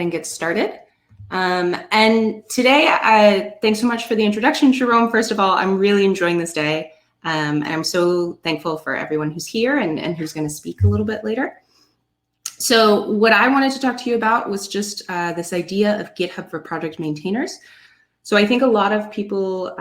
And get started. And today, thanks so much for the introduction, Jerome. First of all, I'm really enjoying this day. And I'm so thankful for everyone who's here and who's going to speak a little bit later. So what I wanted to talk to you about was just this idea of GitHub for project maintainers. So I think a lot of people,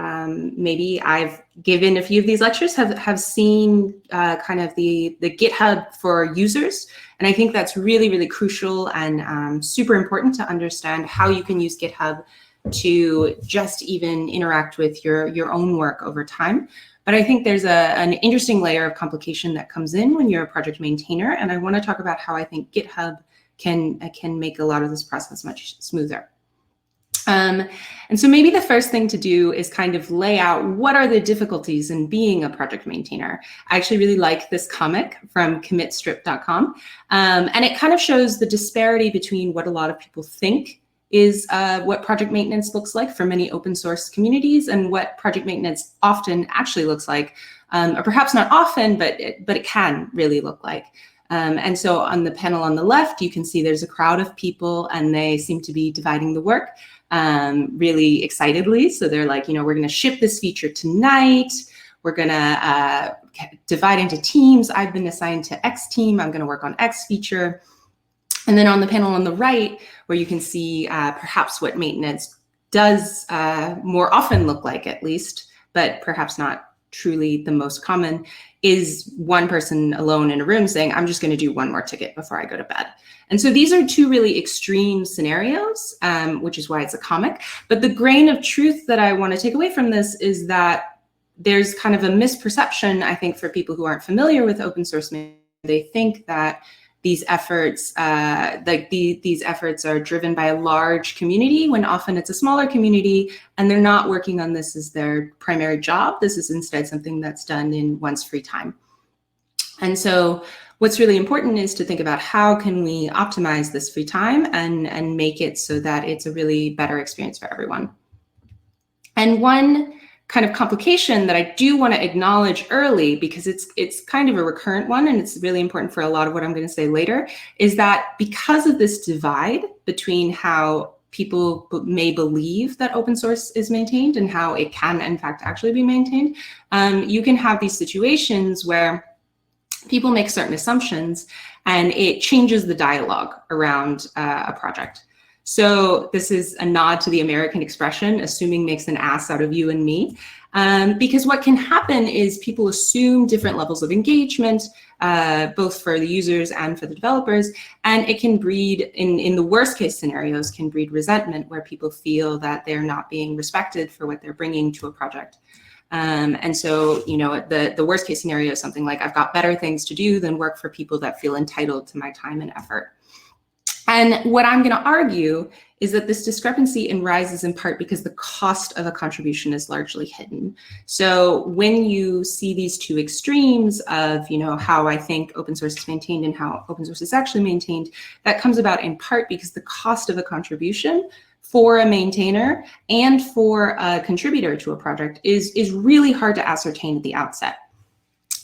maybe I've given a few of these lectures, have seen kind of the GitHub for users. And I think that's really, really crucial and super important to understand how you can use GitHub to just even interact with your own work over time. But I think there's an interesting layer of complication that comes in when you're a project maintainer. And I want to talk about how I think GitHub can make a lot of this process much smoother. And so maybe the first thing to do is kind of lay out what are the difficulties in being a project maintainer. I actually really like this comic from commitstrip.com. And it kind of shows the disparity between what a lot of people think is what project maintenance looks like for many open source communities and what project maintenance often actually looks like, or perhaps not often, but it can really look like. And so on the panel on the left, you can see there's a crowd of people and they seem to be dividing the work really excitedly. So they're like, you know, we're going to ship this feature tonight. We're going to divide into teams. I've been assigned to X team. I'm going to work on X feature. And then on the panel on the right, where you can see perhaps what maintenance does more often look like, at least, but perhaps not truly the most common, is one person alone in a room saying, I'm just going to do one more ticket before I go to bed. And so these are two really extreme scenarios, which is why it's a comic. But the grain of truth that I want to take away from this is that there's kind of a misperception, I think, for people who aren't familiar with open source. They think that these efforts, these efforts are driven by a large community, when often it's a smaller community, and they're not working on this as their primary job. This is instead something that's done in one's free time. And so what's really important is to think about how can we optimize this free time and make it so that it's a really better experience for everyone. And one kind of complication that I do want to acknowledge early, because it's kind of a recurrent one and it's really important for a lot of what I'm going to say later, is that because of this divide between how people may believe that open source is maintained and how it can in fact actually be maintained, you can have these situations where people make certain assumptions and it changes the dialogue around a project. So this is a nod to the American expression, assuming makes an ass out of you and me. Because what can happen is people assume different levels of engagement, both for the users and for the developers. And it can breed, in the worst case scenarios, can breed resentment where people feel that they're not being respected for what they're bringing to a project. And so, you know, the worst case scenario is something like, I've got better things to do than work for people that feel entitled to my time and effort. And what I'm going to argue is that this discrepancy arises in part because the cost of a contribution is largely hidden. So when you see these two extremes of, you know, how I think open source is maintained and how open source is actually maintained, that comes about in part because the cost of a contribution for a maintainer and for a contributor to a project is really hard to ascertain at the outset.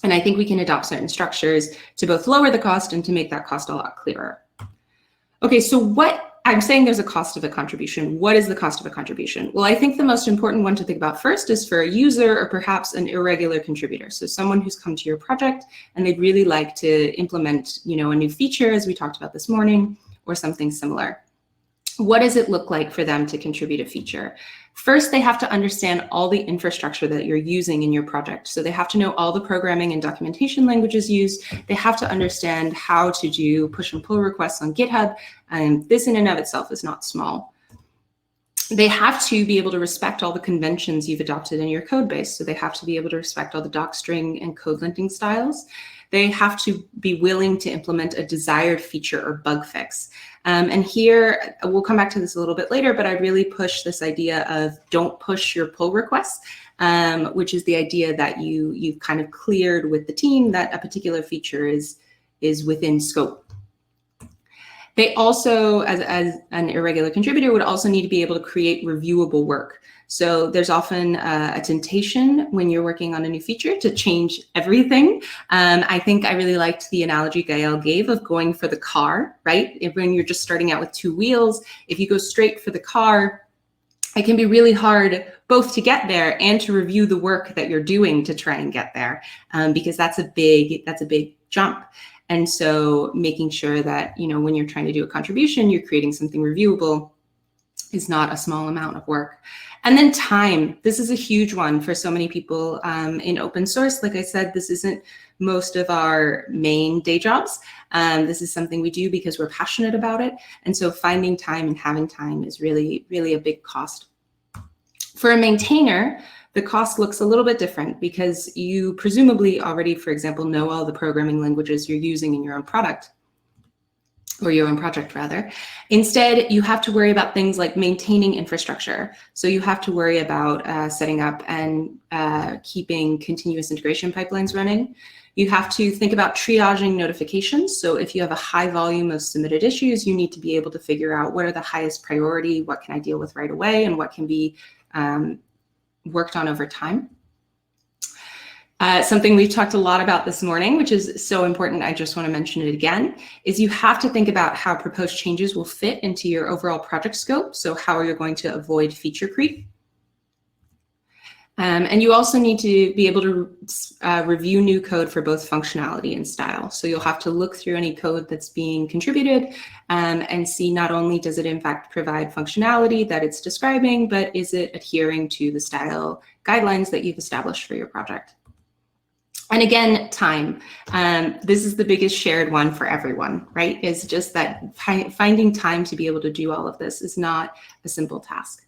And I think we can adopt certain structures to both lower the cost and to make that cost a lot clearer. Okay, so what I'm saying, there's a cost of a contribution. What is the cost of a contribution? Well, I think the most important one to think about first is for a user or perhaps an irregular contributor. So someone who's come to your project and they'd really like to implement, you know, a new feature, as we talked about this morning, or something similar. What does it look like for them to contribute a feature? First, they have to understand all the infrastructure that you're using in your project. So they have to know all the programming and documentation languages used. They have to understand how to do push and pull requests on GitHub. And this in and of itself is not small. They have to be able to respect all the conventions you've adopted in your code base. So they have to be able to respect all the docstring and code linting styles. They have to be willing to implement a desired feature or bug fix. And here, we'll come back to this a little bit later, but I really push this idea of don't push your pull requests, which is the idea that you've kind of cleared with the team that a particular feature is within scope. They also, as an irregular contributor, would also need to be able to create reviewable work. So there's often a temptation when you're working on a new feature to change everything. I think I really liked the analogy Gael gave of going for the car, right? When you're just starting out with 2 wheels, if you go straight for the car, it can be really hard both to get there and to review the work that you're doing to try and get there, because that's a big jump. And so making sure that, when you're trying to do a contribution, you're creating something reviewable is not a small amount of work. And then time. This is a huge one for so many people in open source. Like I said, this isn't most of our main day jobs. This is something we do because we're passionate about it. And so finding time and having time is really, really a big cost. For a maintainer, the cost looks a little bit different because you presumably already, for example, know all the programming languages you're using in your own product, or your own project rather. Instead, you have to worry about things like maintaining infrastructure. So you have to worry about setting up and keeping continuous integration pipelines running. You have to think about triaging notifications. So if you have a high volume of submitted issues, you need to be able to figure out what are the highest priority, what can I deal with right away, and what can be worked on over time. Something we've talked a lot about this morning, which is so important, I just want to mention it again, is you have to think about how proposed changes will fit into your overall project scope. So how are you going to avoid feature creep? And you also need to be able to review new code for both functionality and style. So you'll have to look through any code that's being contributed and see not only does it in fact provide functionality that it's describing, but is it adhering to the style guidelines that you've established for your project? And again, time. This is the biggest shared one for everyone, right? Is just that finding time to be able to do all of this is not a simple task.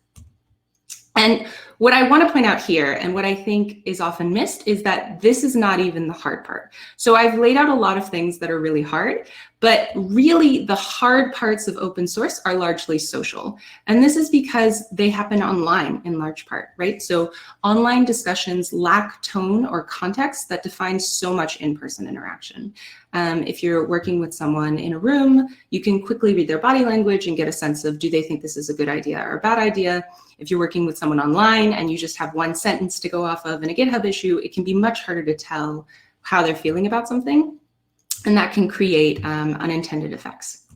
And what I want to point out here, and what I think is often missed, is that this is not even the hard part. So I've laid out a lot of things that are really hard, but really the hard parts of open source are largely social. And this is because they happen online in large part, right? So online discussions lack tone or context that defines so much in-person interaction. If you're working with someone in a room, you can quickly read their body language and get a sense of, do they think this is a good idea or a bad idea? If you're working with someone online and you just have one sentence to go off of in a GitHub issue, it can be much harder to tell how they're feeling about something, and that can create unintended effects.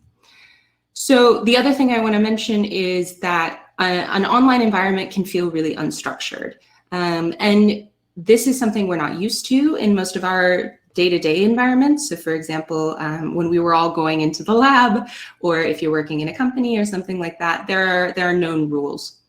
So the other thing I want to mention is that an online environment can feel really unstructured. And this is something we're not used to in most of our day-to-day environments. So for example, when we were all going into the lab, or if you're working in a company or something like that, there are known rules.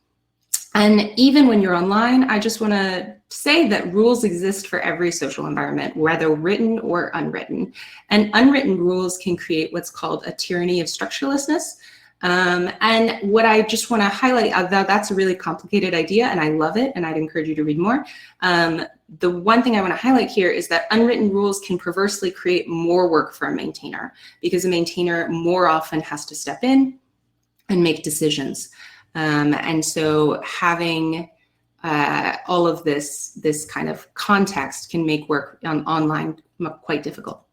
And even when you're online, I just want to say that rules exist for every social environment, whether written or unwritten. And unwritten rules can create what's called a tyranny of structurelessness. And what I just want to highlight, that's a really complicated idea, and I love it, and I'd encourage you to read more. The one thing I want to highlight here is that unwritten rules can perversely create more work for a maintainer, because a maintainer more often has to step in and make decisions. And so having all of this kind of context can make work online quite difficult.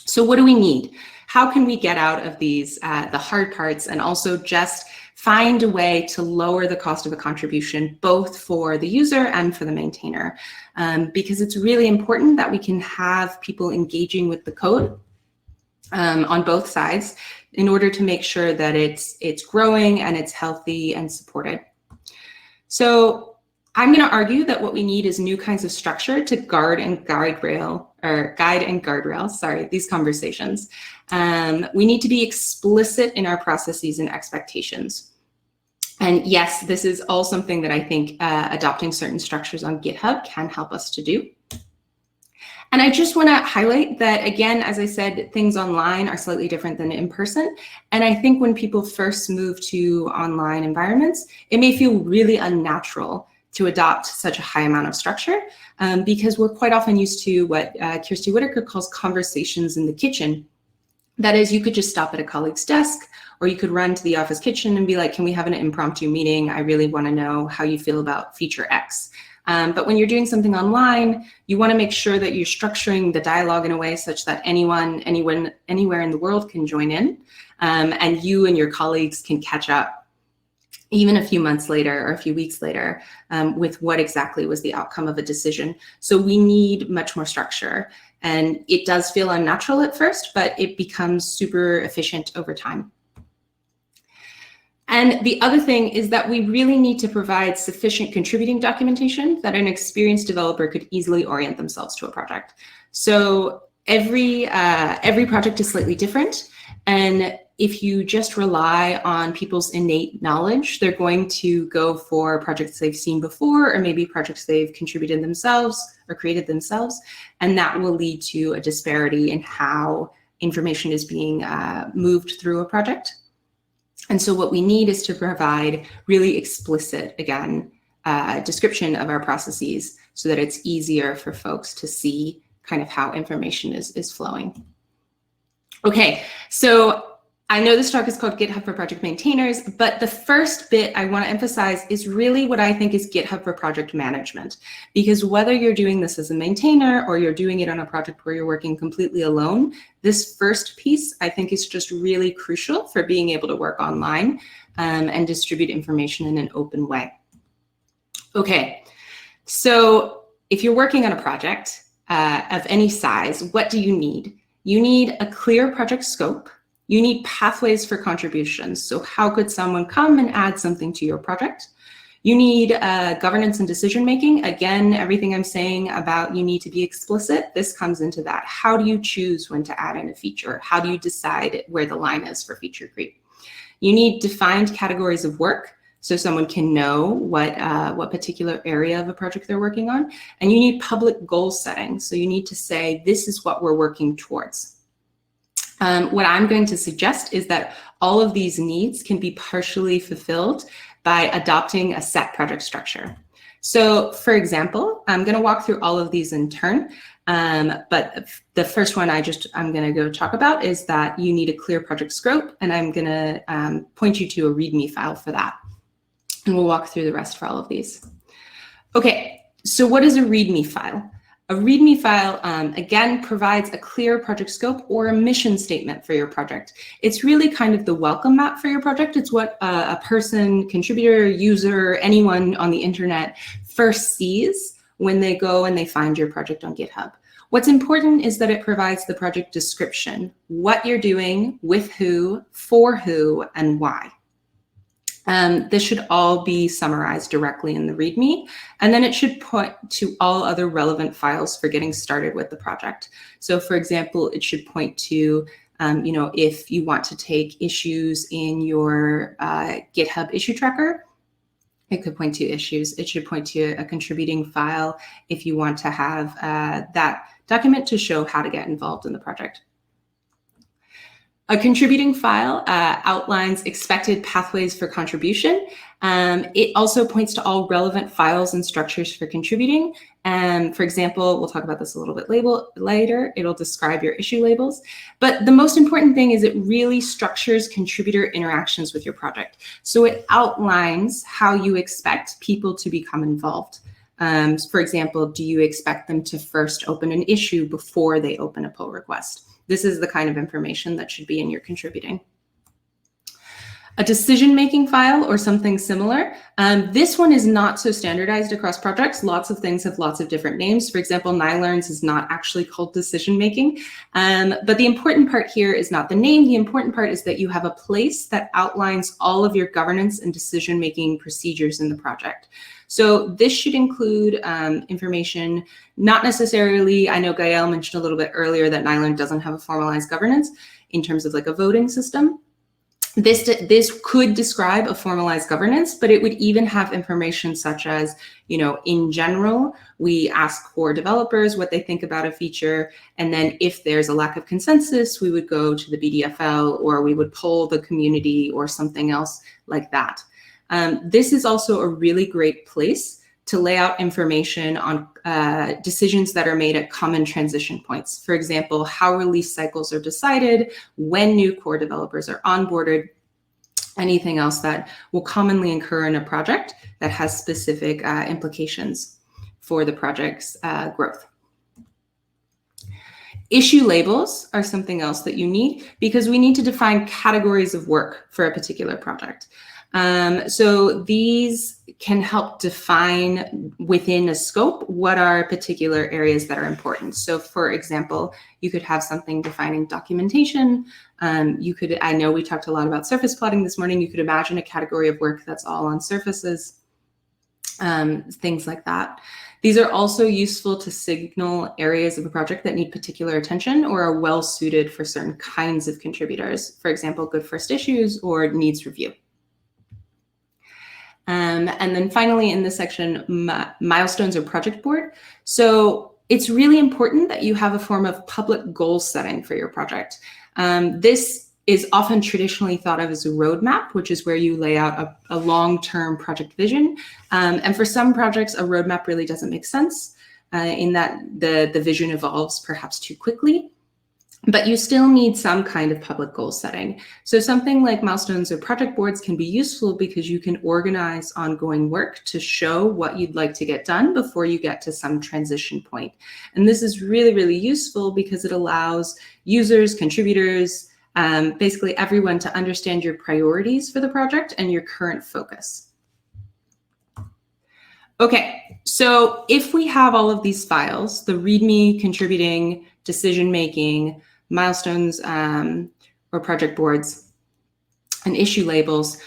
So what do we need? How can we get out of these, the hard parts, and also just find a way to lower the cost of a contribution, both for the user and for the maintainer? Because it's really important that we can have people engaging with the code on both sides in order to make sure that it's growing and it's healthy and supported. So I'm going to argue that what we need is new kinds of structure to guide and guardrail these conversations. We need to be explicit in our processes and expectations. And yes, this is all something that I think adopting certain structures on GitHub can help us to do. And I just want to highlight that, again, as I said, things online are slightly different than in person. And I think when people first move to online environments, it may feel really unnatural to adopt such a high amount of structure because we're quite often used to what Kirsty Whitaker calls conversations in the kitchen. That is, you could just stop at a colleague's desk, or you could run to the office kitchen and be like, can we have an impromptu meeting? I really want to know how you feel about feature X. But when you're doing something online, you want to make sure that you're structuring the dialogue in a way such that anyone, anywhere in the world can join in, and you and your colleagues can catch up even a few months later or a few weeks later with what exactly was the outcome of a decision. So we need much more structure. And it does feel unnatural at first, but it becomes super efficient over time. And the other thing is that we really need to provide sufficient contributing documentation that an experienced developer could easily orient themselves to a project. So every project is slightly different. And if you just rely on people's innate knowledge, they're going to go for projects they've seen before, or maybe projects they've contributed themselves or created themselves. And that will lead to a disparity in how information is being moved through a project. And so what we need is to provide really explicit, again, description of our processes so that it's easier for folks to see kind of how information is flowing. Okay, so I know this talk is called GitHub for Project Maintainers, but the first bit I want to emphasize is really what I think is GitHub for project management. Because whether you're doing this as a maintainer or you're doing it on a project where you're working completely alone, this first piece I think is just really crucial for being able to work online and distribute information in an open way. Okay, so if you're working on a project of any size, what do you need? You need a clear project scope. You need pathways for contributions. So how could someone come and add something to your project? You need governance and decision making. Again, everything I'm saying about you need to be explicit, this comes into that. How do you choose when to add in a feature? How do you decide where the line is for feature creep? You need defined categories of work, so someone can know what particular area of a project they're working on. And you need public goal setting. So you need to say, this is what we're working towards. What I'm going to suggest is that all of these needs can be partially fulfilled by adopting a set project structure. So for example, I'm going to walk through all of these in turn, but the first one I'm going to go talk about is that you need a clear project scope, and I'm going to point you to a README file for that. And we'll walk through the rest for all of these. Okay, so what is a README file? A README file, again, provides a clear project scope or a mission statement for your project. It's really kind of the welcome mat for your project. It's what a person, contributor, user, anyone on the internet first sees when they go and they find your project on GitHub. What's important is that it provides the project description, what you're doing, with who, for who, and why. This should all be summarized directly in the README, and then it should point to all other relevant files for getting started with the project. So for example, it should point to, if you want to take issues in your GitHub issue tracker, it could point to issues. It should point to a contributing file if you want to have that document to show how to get involved in the project. A contributing file outlines expected pathways for contribution. It also points to all relevant files and structures for contributing. For example, we'll talk about this a little bit later. It'll describe your issue labels. But the most important thing is it really structures contributor interactions with your project. So it outlines how you expect people to become involved. For example, do you expect them to first open an issue before they open a pull request? This is the kind of information that should be in your contributing. A decision-making file or something similar. This one is not so standardized across projects. Lots of things have lots of different names. For example, Nilearn's is not actually called decision-making. But the important part here is not the name. The important part is that you have a place that outlines all of your governance and decision-making procedures in the project. So this should include information, not necessarily, I know Gael mentioned a little bit earlier that Nilearn doesn't have a formalized governance in terms of like a voting system. This could describe a formalized governance, but it would even have information such as, in general, we ask for developers what they think about a feature. And then if there's a lack of consensus, we would go to the BDFL or we would poll the community or something else like that. This is also a really great place to lay out information on decisions that are made at common transition points. For example, how release cycles are decided, when new core developers are onboarded, anything else that will commonly occur in a project that has specific implications. for the project's growth. Issue labels are something else that you need because we need to define categories of work for a particular project. So these can help define within a scope what are particular areas that are important. So for example, you could have something defining documentation. I know we talked a lot about surface plotting this morning. You could imagine a category of work that's all on surfaces, things like that. These are also useful to signal areas of a project that need particular attention or are well suited for certain kinds of contributors. For example, good first issues or needs review. And then finally in this section, milestones or project board. So it's really important that you have a form of public goal setting for your project. This is often traditionally thought of as a roadmap, which is where you lay out a long-term project vision. And for some projects, a roadmap really doesn't make sense in that the vision evolves perhaps too quickly. But you still need some kind of public goal setting. So something like milestones or project boards can be useful because you can organize ongoing work to show what you'd like to get done before you get to some transition point. And this is really, really useful because it allows users, contributors, basically everyone to understand your priorities for the project and your current focus. Okay, so if we have all of these files, the README, contributing, decision-making, milestones or project boards, and issue labels,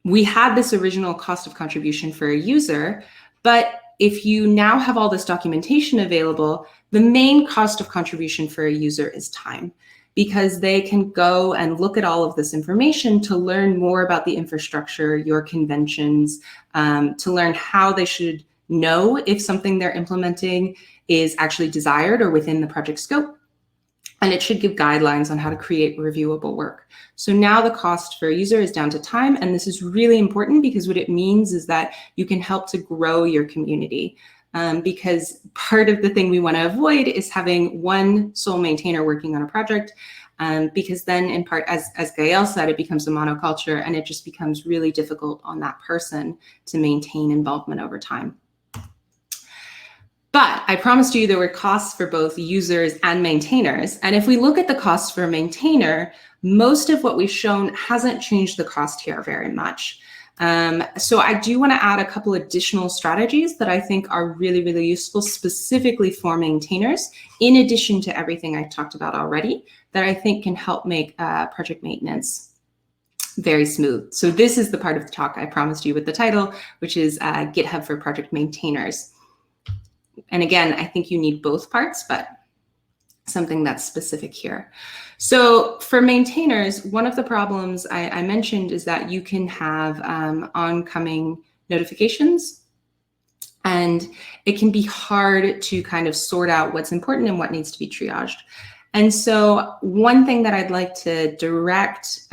we had this original cost of contribution for a user, but if you now have all this documentation available, the main cost of contribution for a user is time, because they can go and look at all of this information to learn more about the infrastructure, your conventions, to learn how they should know if something they're implementing is actually desired or within the project scope. And it should give guidelines on how to create reviewable work. So now the cost for a user is down to time. And this is really important because what it means is that you can help to grow your community. Because part of the thing we want to avoid is having one sole maintainer working on a project, because then in part, as Gael said, it becomes a monoculture and it just becomes really difficult on that person to maintain involvement over time. But I promised you there were costs for both users and maintainers. And if we look at the costs for a maintainer, most of what we've shown hasn't changed the cost here very much. So I do want to add a couple additional strategies that I think are really, really useful specifically for maintainers, in addition to everything I talked about already, that I think can help make project maintenance very smooth. So this is the part of the talk I promised you with the title, which is GitHub for project maintainers. And again, I think you need both parts, but something that's specific here. So for maintainers, one of the problems I mentioned is that you can have oncoming notifications, and it can be hard to kind of sort out what's important and what needs to be triaged. And so one thing that I'd like to direct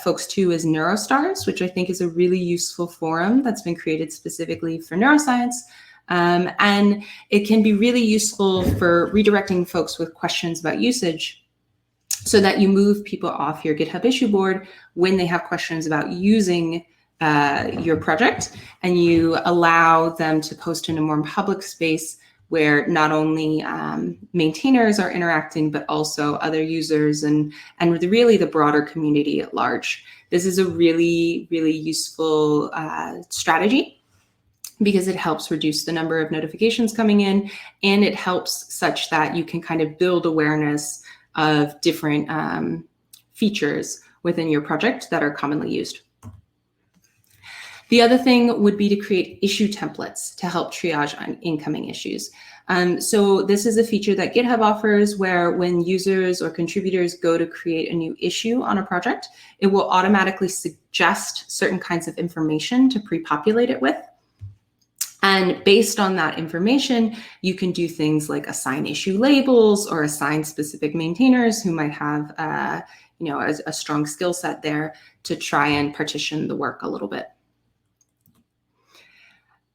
folks to is Neurostars, which I think is a really useful forum that's been created specifically for neuroscience. And it can be really useful for redirecting folks with questions about usage so that you move people off your GitHub issue board when they have questions about using your project, and you allow them to post in a more public space where not only maintainers are interacting, but also other users and really the broader community at large. This is a really, really useful strategy, because it helps reduce the number of notifications coming in, and it helps such that you can kind of build awareness of different features within your project that are commonly used. The other thing would be to create issue templates to help triage on incoming issues. So this is a feature that GitHub offers where when users or contributors go to create a new issue on a project, it will automatically suggest certain kinds of information to pre-populate it with. And based on that information, you can do things like assign issue labels or assign specific maintainers who might have a strong skill set there to try and partition the work a little bit.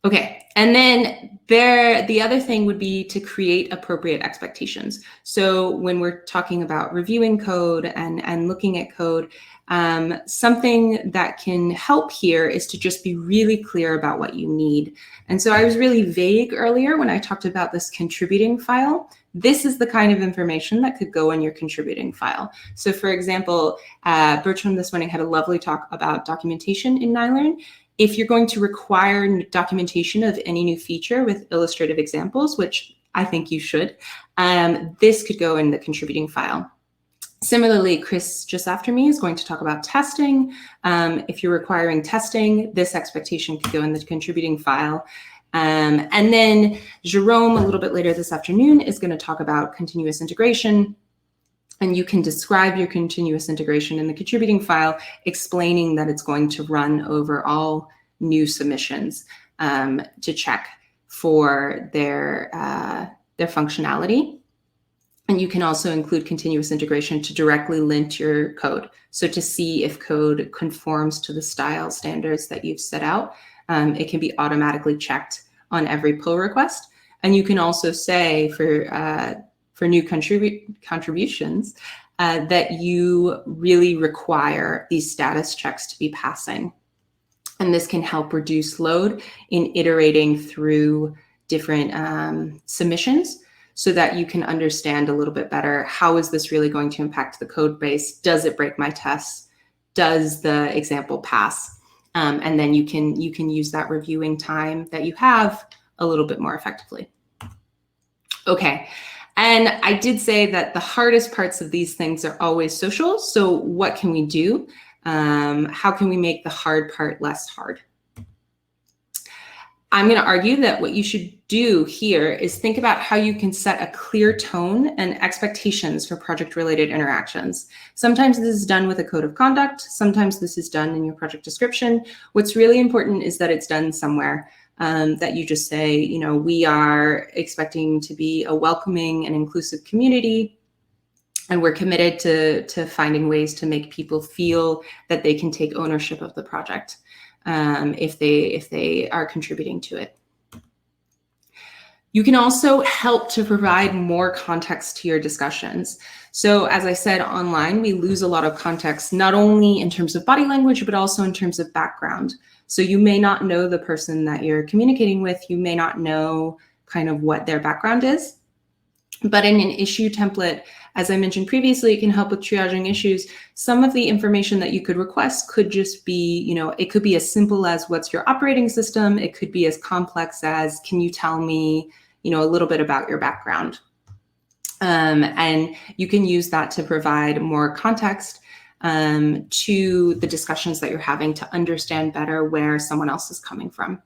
Okay, And then the other thing would be to create appropriate expectations. So when we're talking about reviewing code and looking at code, something that can help here is to just be really clear about what you need. And so I was really vague earlier when I talked about this contributing file. This is the kind of information that could go in your contributing file. So for example, Bertram this morning had a lovely talk about documentation in Nilearn. If you're going to require documentation of any new feature with illustrative examples, which I think you should, this could go in the contributing file. Similarly, Chris, just after me, is going to talk about testing. If you're requiring testing, this expectation could go in the contributing file. And then Jerome, a little bit later this afternoon, is going to talk about continuous integration. And you can describe your continuous integration in the contributing file, explaining that it's going to run over all new submissions to check for their functionality. And you can also include continuous integration to directly lint your code. So to see if code conforms to the style standards that you've set out, it can be automatically checked on every pull request. And you can also say for new contributions that you really require these status checks to be passing. And this can help reduce load in iterating through different submissions so that you can understand a little bit better, how is this really going to impact the code base? Does it break my tests? Does the example pass? And then you can use that reviewing time that you have a little bit more effectively. Okay. And I did say that the hardest parts of these things are always social. So what can we do? How can we make the hard part less hard? I'm going to argue that what you should do here is think about how you can set a clear tone and expectations for project-related interactions. Sometimes this is done with a code of conduct. Sometimes this is done in your project description. What's really important is that it's done somewhere. That you just say, you know, we are expecting to be a welcoming and inclusive community, and we're committed to finding ways to make people feel that they can take ownership of the project if they are contributing to it. You can also help to provide more context to your discussions. So as I said, online, we lose a lot of context, not only in terms of body language, but also in terms of background. So you may not know the person that you're communicating with. You may not know kind of what their background is. But in an issue template, as I mentioned previously, it can help with triaging issues. Some of the information that you could request could just be, you know, it could be as simple as what's your operating system. It could be as complex as, can you tell me, you know, a little bit about your background? And you can use that to provide more context to the discussions that you're having to understand better where someone else is coming from.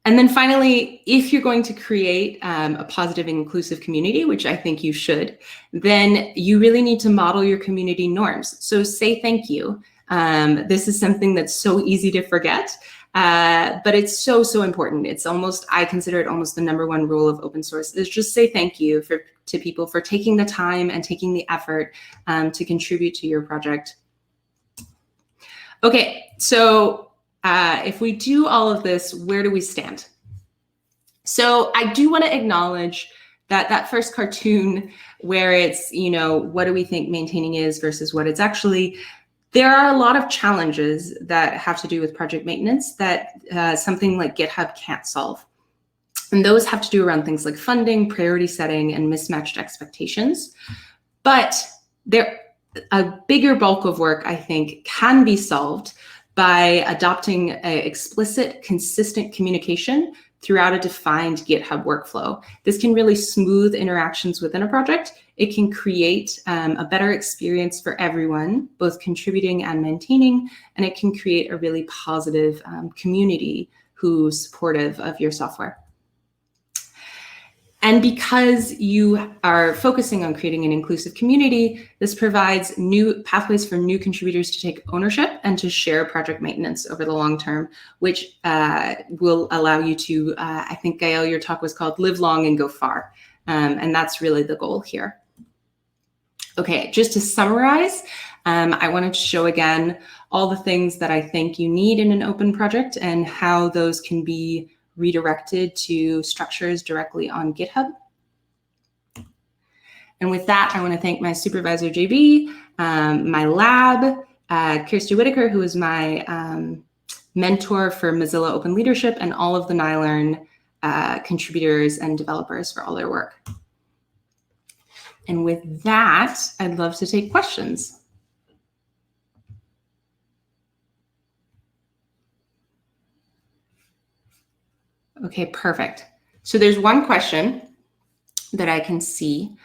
And then finally, if you're going to create a positive and inclusive community, which I think you should, then you really need to model your community norms. So say thank you. This is something that's so easy to forget, but it's so, so important. It's almost, I consider it almost the #1 rule of open source is just say thank you to people for taking the time and taking the effort to contribute to your project. Okay, so if we do all of this, where do we stand? So I do want to acknowledge that first cartoon where it's, you know, what do we think maintaining is versus what it's actually, there are a lot of challenges that have to do with project maintenance that something like GitHub can't solve. And those have to do around things like funding, priority setting, and mismatched expectations. But a bigger bulk of work, I think, can be solved by adopting an explicit, consistent communication throughout a defined GitHub workflow. This can really smooth interactions within a project. It can create a better experience for everyone, both contributing and maintaining, and it can create a really positive community who's supportive of your software. And because you are focusing on creating an inclusive community, this provides new pathways for new contributors to take ownership and to share project maintenance over the long term, which will allow you to, I think, Gael, your talk was called Live Long and Go Far. And that's really the goal here. Okay, just to summarize, I wanted to show again all the things that I think you need in an open project and how those can be redirected to structures directly on GitHub. And with that, I want to thank my supervisor, JB, my lab, Kirsty Whitaker, who is my mentor for Mozilla Open Leadership, and all of the Nilearn contributors and developers for all their work. And with that, I'd love to take questions. Okay, perfect. So there's one question that I can see.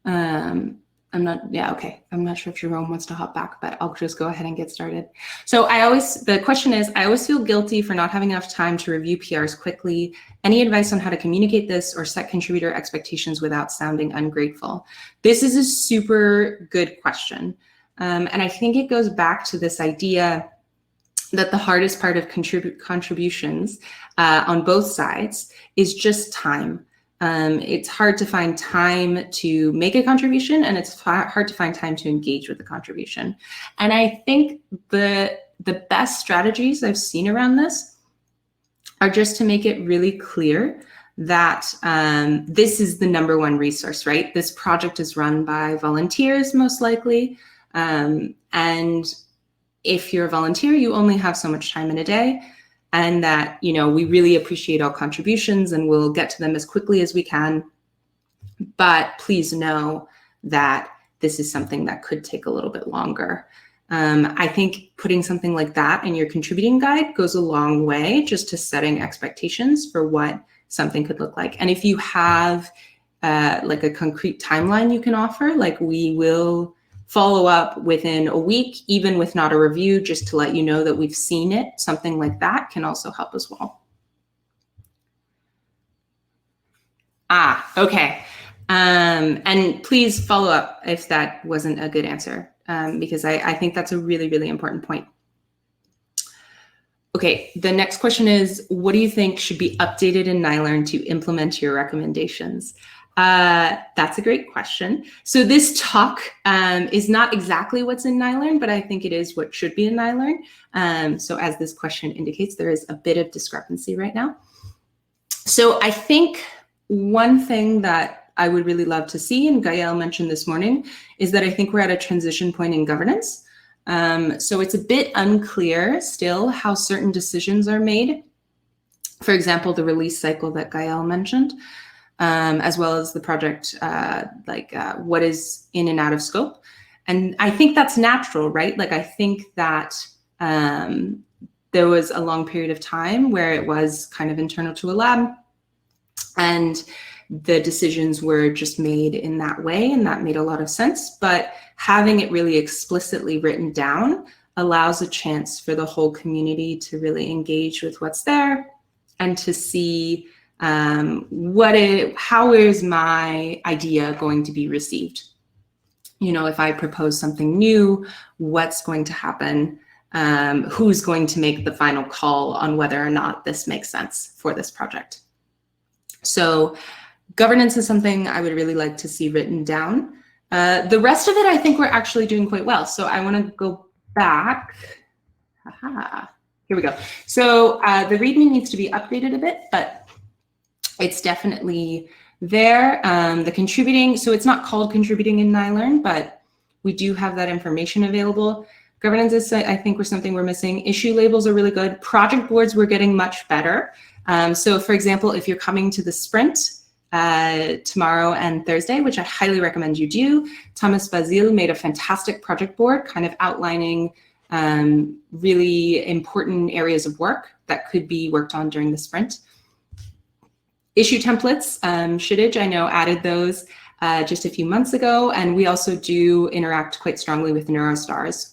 I'm not sure if Jerome wants to hop back, but I'll just go ahead and get started. So the question is, I always feel guilty for not having enough time to review PRs quickly. Any advice on how to communicate this or set contributor expectations without sounding ungrateful? This is a super good question. And I think it goes back to this idea that the hardest part of contributions on both sides is just time. It's hard to find time to make a contribution, and it's hard to find time to engage with the contribution. And I think the best strategies I've seen around this are just to make it really clear that this is the #1 resource, right? This project is run by volunteers, most likely. And if you're a volunteer, you only have so much time in a day. And that, we really appreciate all contributions and we'll get to them as quickly as we can. But please know that this is something that could take a little bit longer. I think putting something like that in your contributing guide goes a long way just to setting expectations for what something could look like. And if you have like a concrete timeline you can offer, like we will follow up within a week, even with not a review, just to let you know that we've seen it. Something like that can also help as well. Okay. And please follow up if that wasn't a good answer, because I think that's a really, really important point. Okay, the next question is, what do you think should be updated in Nilearn to implement your recommendations? That's a great question. So this talk is not exactly what's in Nilearn, but I think it is what should be in Nilearn. So as this question indicates, there is a bit of discrepancy right now. So I think one thing that I would really love to see, and Gael mentioned this morning, is that I think we're at a transition point in governance. So it's a bit unclear still how certain decisions are made. For example, the release cycle that Gael mentioned. As well as the project, what is in and out of scope. And I think that's natural, right? Like, I think that there was a long period of time where it was kind of internal to a lab and the decisions were just made in that way, and that made a lot of sense. But having it really explicitly written down allows a chance for the whole community to really engage with what's there and to see how is my idea going to be received? If I propose something new, what's going to happen? Who's going to make the final call on whether or not this makes sense for this project? So governance is something I would really like to see written down. The rest of it, I think we're actually doing quite well. So I want to go back. Here we go. So the README needs to be updated a bit, but it's definitely there. The contributing, so it's not called contributing in Nilearn, but we do have that information available. Governance is, I think, something we're missing. Issue labels are really good. Project boards, we're getting much better. So for example, if you're coming to the sprint tomorrow and Thursday, which I highly recommend you do, Thomas Basile made a fantastic project board kind of outlining really important areas of work that could be worked on during the sprint. Issue templates, Shittage, I know, added those just a few months ago, and we also do interact quite strongly with Neurostars.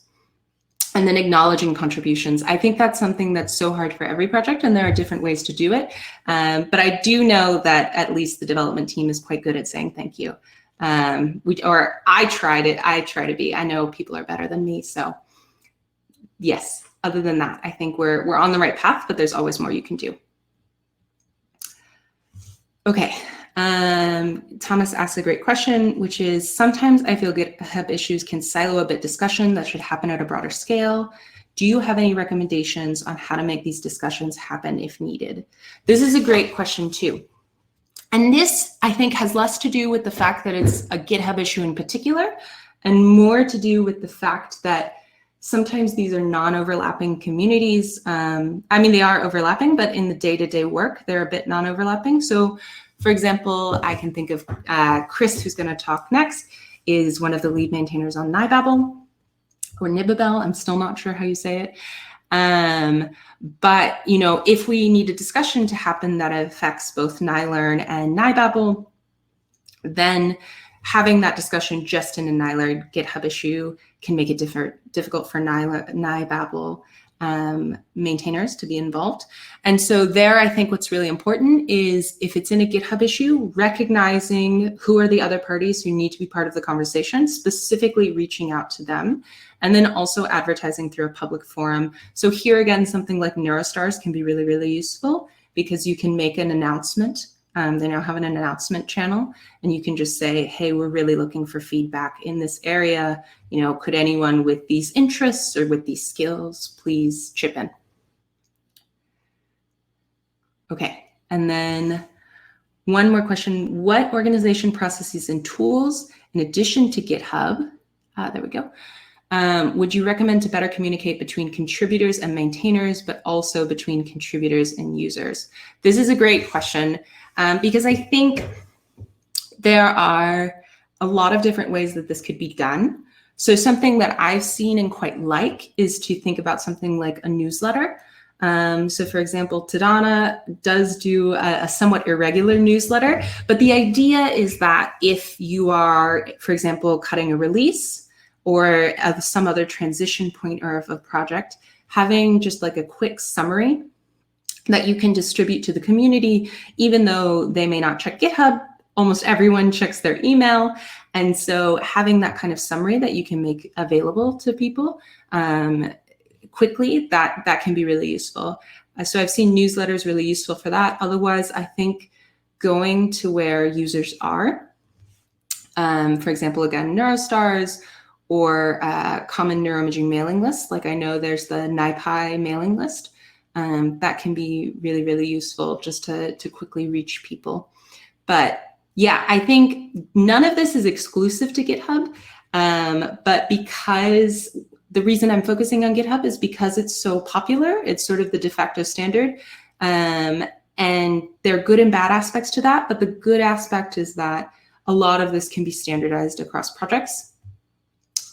And then acknowledging contributions. I think that's something that's so hard for every project, and there are different ways to do it. But I do know that at least the development team is quite good at saying thank you. I try to be. I know people are better than me, so yes. Other than that, I think we're on the right path, but there's always more you can do. Okay, Thomas asks a great question, which is, sometimes I feel GitHub issues can silo a bit discussion that should happen at a broader scale. Do you have any recommendations on how to make these discussions happen if needed? This is a great question too. And this, I think, has less to do with the fact that it's a GitHub issue in particular, and more to do with the fact that sometimes these are non-overlapping communities. I mean, they are overlapping, but in the day-to-day work, they're a bit non-overlapping. So, for example, I can think of Chris, who's going to talk next, is one of the lead maintainers on Nibabel, or Nibabel. I'm still not sure how you say it. But, you know, if we need a discussion to happen that affects both Nilearn and Nibabel, then having that discussion just in a Nilearn GitHub issue can make it difficult for Nibabel maintainers to be involved. And so there, I think what's really important is, if it's in a GitHub issue, recognizing who are the other parties who need to be part of the conversation, specifically reaching out to them, and then also advertising through a public forum. So here again, something like Neurostars can be really, really useful, because you can make an announcement. They now have an announcement channel, and you can just say, hey, we're really looking for feedback in this area. You know, could anyone with these interests or with these skills please chip in? Okay, and then one more question. What organization processes and tools, in addition to GitHub, there we go, would you recommend to better communicate between contributors and maintainers, but also between contributors and users? This is a great question, because I think there are a lot of different ways that this could be done. So something that I've seen and quite like is to think about something like a newsletter. So for example, Tadana does do a somewhat irregular newsletter, but the idea is that if you are, for example, cutting a release or of some other transition point or of a project, having just like a quick summary that you can distribute to the community, even though they may not check GitHub, almost everyone checks their email. And so having that kind of summary that you can make available to people quickly, that can be really useful. So I've seen newsletters really useful for that. Otherwise, I think going to where users are, for example, again, Neurostars, or common neuroimaging mailing lists. Like I know there's the NiPi mailing list. That can be really, really useful just to quickly reach people. But yeah, I think none of this is exclusive to GitHub, but because the reason I'm focusing on GitHub is because it's so popular, it's sort of the de facto standard. And there are good and bad aspects to that, but the good aspect is that a lot of this can be standardized across projects,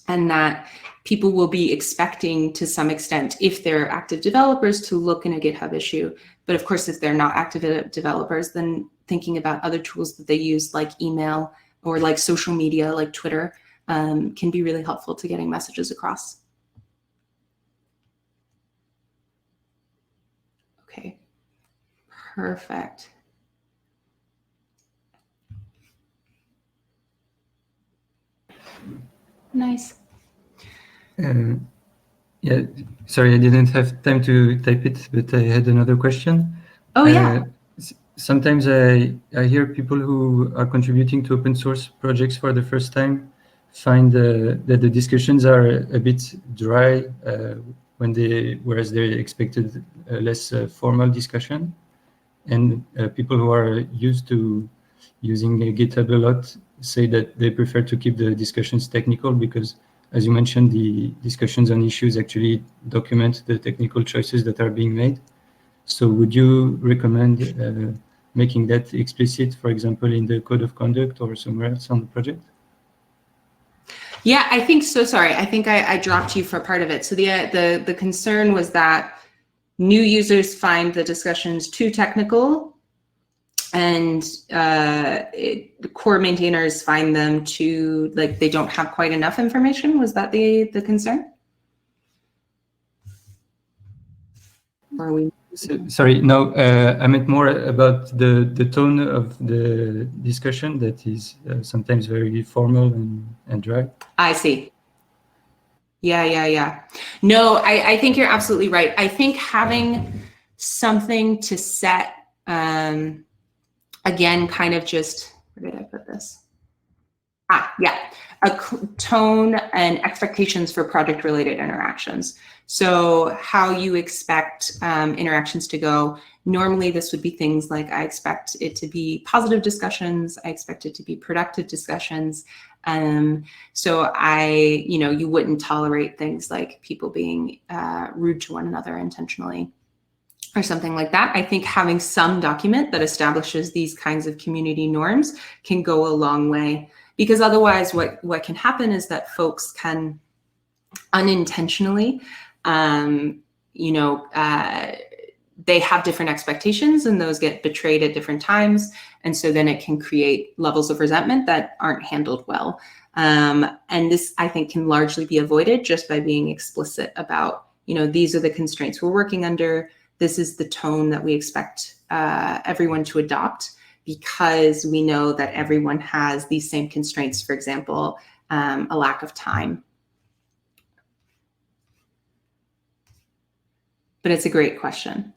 and that people will be expecting to some extent, if they're active developers, to look in a GitHub issue. But of course, if they're not active developers, then thinking about other tools that they use, like email or like social media, like Twitter, can be really helpful to getting messages across. Okay, perfect. Nice. Yeah, sorry, I didn't have time to type it, but I had another question. Oh, yeah. Sometimes I hear people who are contributing to open source projects for the first time find that the discussions are a bit dry whereas they expected a less formal discussion. And people who are used to using GitHub a lot say that they prefer to keep the discussions technical because, as you mentioned, the discussions on issues actually document the technical choices that are being made. So would you recommend making that explicit, for example, in the code of conduct or somewhere else on the project? Yeah, I think so. Sorry, I think I dropped you for part of it. So the concern was that new users find the discussions too technical, and the core maintainers find them too, like, they don't have quite enough information. Was that the concern? Or are we? Sorry, no, I meant more about the tone of the discussion that is sometimes very formal and dry. I see. Yeah. No, I think you're absolutely right. I think having something to set a again, kind of just, where did I put this? Yeah, tone and expectations for project-related interactions. So how you expect interactions to go. Normally, this would be things like, I expect it to be positive discussions. I expect it to be productive discussions. So you wouldn't tolerate things like people being rude to one another intentionally or something like that. I think having some document that establishes these kinds of community norms can go a long way. Because otherwise, what can happen is that folks can unintentionally, they have different expectations and those get betrayed at different times. And so then it can create levels of resentment that aren't handled well. And this, I think, can largely be avoided just by being explicit about, these are the constraints we're working under. This is the tone that we expect everyone to adopt, because we know that everyone has these same constraints, for example, a lack of time. But it's a great question.